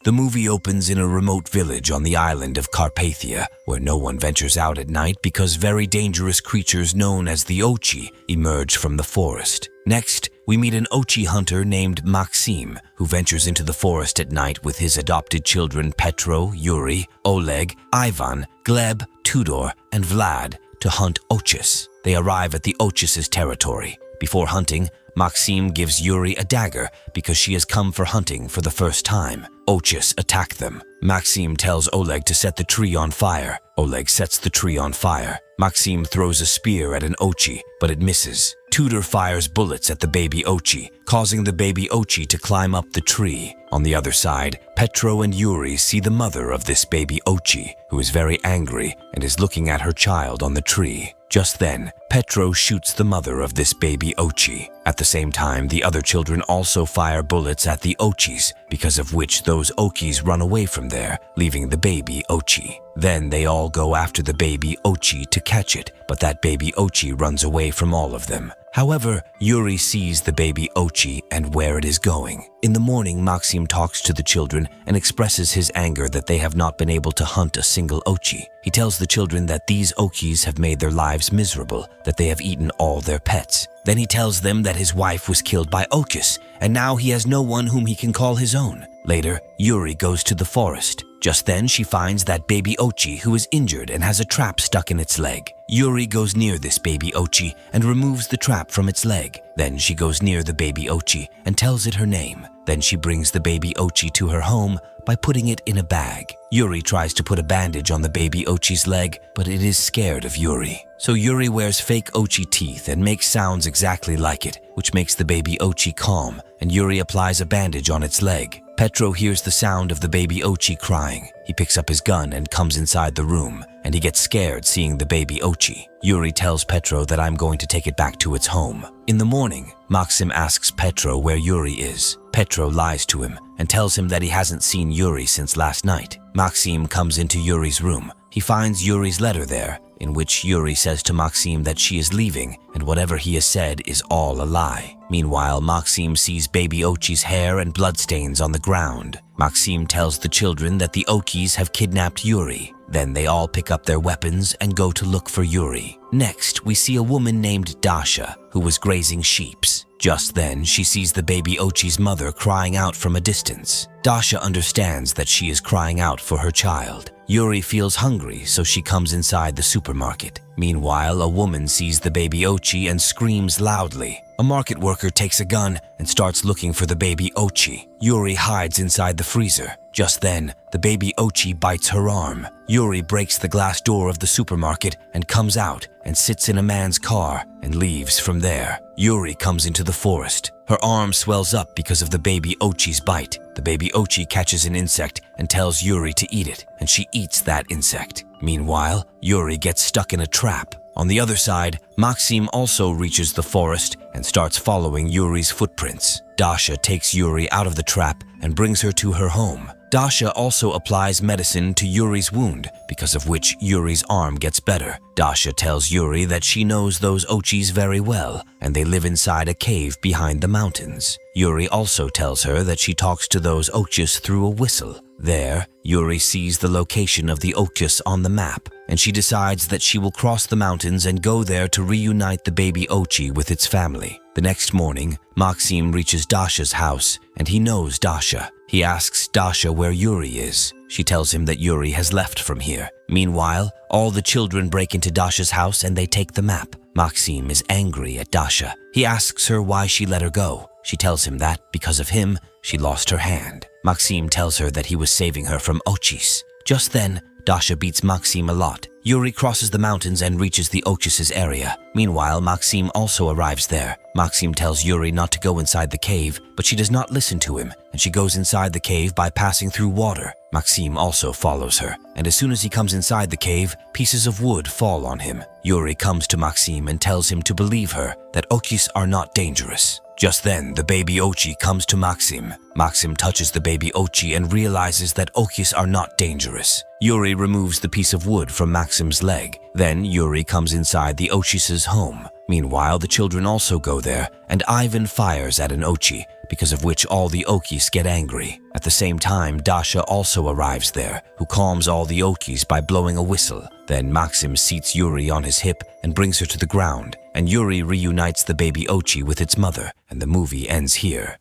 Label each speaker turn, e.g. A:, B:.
A: The movie opens in a remote village on the island of Carpathia, where no one ventures out at night because very dangerous creatures known as the Ochi emerge from the forest. Next, we meet an Ochi hunter named Maxim, who ventures into the forest at night with his adopted children Petro, Yuri, Oleg, Ivan, Gleb, Tudor, and Vlad to hunt Ochis. They arrive at the Ochis' territory. Before hunting, Maxim gives Yuri a dagger because she has come for hunting for the first time. Ochis attack them. Maxim tells Oleg to set the tree on fire. Oleg sets the tree on fire. Maxim throws a spear at an Ochi, but it misses. Tudor fires bullets at the baby Ochi, causing the baby Ochi to climb up the tree. On the other side, Petro and Yuri see the mother of this baby Ochi, who is very angry and is looking at her child on the tree. Just then, Petro shoots the mother of this baby Ochi. At the same time, the other children also fire bullets at the Ochis, because of which those Ochis run away from there, leaving the baby Ochi. Then they all go after the baby Ochi to catch it, but that baby Ochi runs away from all of them. However, Yuri sees the baby Ochi and where it is going. In the morning, Maxim talks to the children and expresses his anger that they have not been able to hunt a single Ochi. He tells the children that these Ochis have made their lives miserable, that they have eaten all their pets. Then he tells them that his wife was killed by Ochis, and now he has no one whom he can call his own. Later, Yuri goes to the forest. Just then, she finds that baby Ochi who is injured and has a trap stuck in its leg. Yuri goes near this baby Ochi and removes the trap from its leg. Then she goes near the baby Ochi and tells it her name. Then she brings the baby Ochi to her home by putting it in a bag. Yuri tries to put a bandage on the baby Ochi's leg, but it is scared of Yuri. So Yuri wears fake Ochi teeth and makes sounds exactly like it, which makes the baby Ochi calm, and Yuri applies a bandage on its leg. Petro hears the sound of the baby Ochi crying. He picks up his gun and comes inside the room, and he gets scared seeing the baby Ochi. Yuri tells Petro that I'm going to take it back to its home. In the morning, Maxim asks Petro where Yuri is. Petro lies to him and tells him that he hasn't seen Yuri since last night. Maxim comes into Yuri's room. He finds Yuri's letter there, in which Yuri says to Maxim that she is leaving and whatever he has said is all a lie. Meanwhile, Maxim sees baby Ochi's hair and bloodstains on the ground. Maxim tells the children that the Ochis have kidnapped Yuri. Then they all pick up their weapons and go to look for Yuri. Next, we see a woman named Dasha, who was grazing sheeps. Just then, she sees the baby Ochi's mother crying out from a distance. Dasha understands that she is crying out for her child. Yuri feels hungry, so she comes inside the supermarket. Meanwhile, a woman sees the baby Ochi and screams loudly. A market worker takes a gun and starts looking for the baby Ochi. Yuri hides inside the freezer. Just then, the baby Ochi bites her arm. Yuri breaks the glass door of the supermarket and comes out and sits in a man's car and leaves from there. Yuri comes into the forest. Her arm swells up because of the baby Ochi's bite. The baby Ochi catches an insect and tells Yuri to eat it, and she eats that insect. Meanwhile, Yuri gets stuck in a trap. On the other side, Maxim also reaches the forest and starts following Yuri's footprints. Dasha takes Yuri out of the trap and brings her to her home. Dasha also applies medicine to Yuri's wound, because of which Yuri's arm gets better. Dasha tells Yuri that she knows those Ochis very well, and they live inside a cave behind the mountains. Yuri also tells her that she talks to those Ochis through a whistle. There, Yuri sees the location of the Ochis on the map, and she decides that she will cross the mountains and go there to reunite the baby Ochi with its family. The next morning, Maxim reaches Dasha's house, and he knows Dasha. He asks Dasha where Yuri is. She tells him that Yuri has left from here. Meanwhile, all the children break into Dasha's house and they take the map. Maxim is angry at Dasha. He asks her why she let her go. She tells him that, because of him, she lost her hand. Maxim tells her that he was saving her from Ochis. Just then, Dasha beats Maxim a lot. Yuri crosses the mountains and reaches the Ochis' area. Meanwhile, Maxim also arrives there. Maxim tells Yuri not to go inside the cave, but she does not listen to him, and she goes inside the cave by passing through water. Maxim also follows her, and as soon as he comes inside the cave, pieces of wood fall on him. Yuri comes to Maxim and tells him to believe her, that Ochis are not dangerous. Just then, the baby Ochi comes to Maxim. Maxim touches the baby Ochi and realizes that Ochis are not dangerous. Yuri removes the piece of wood from Maxim's leg. Then Yuri comes inside the Ochis' home. Meanwhile, the children also go there, and Ivan fires at an Ochi, because of which all the Okis get angry. At the same time, Dasha also arrives there, who calms all the Okis by blowing a whistle. Then Maxim seats Yuri on his hip and brings her to the ground, and Yuri reunites the baby Ochi with its mother, and the movie ends here.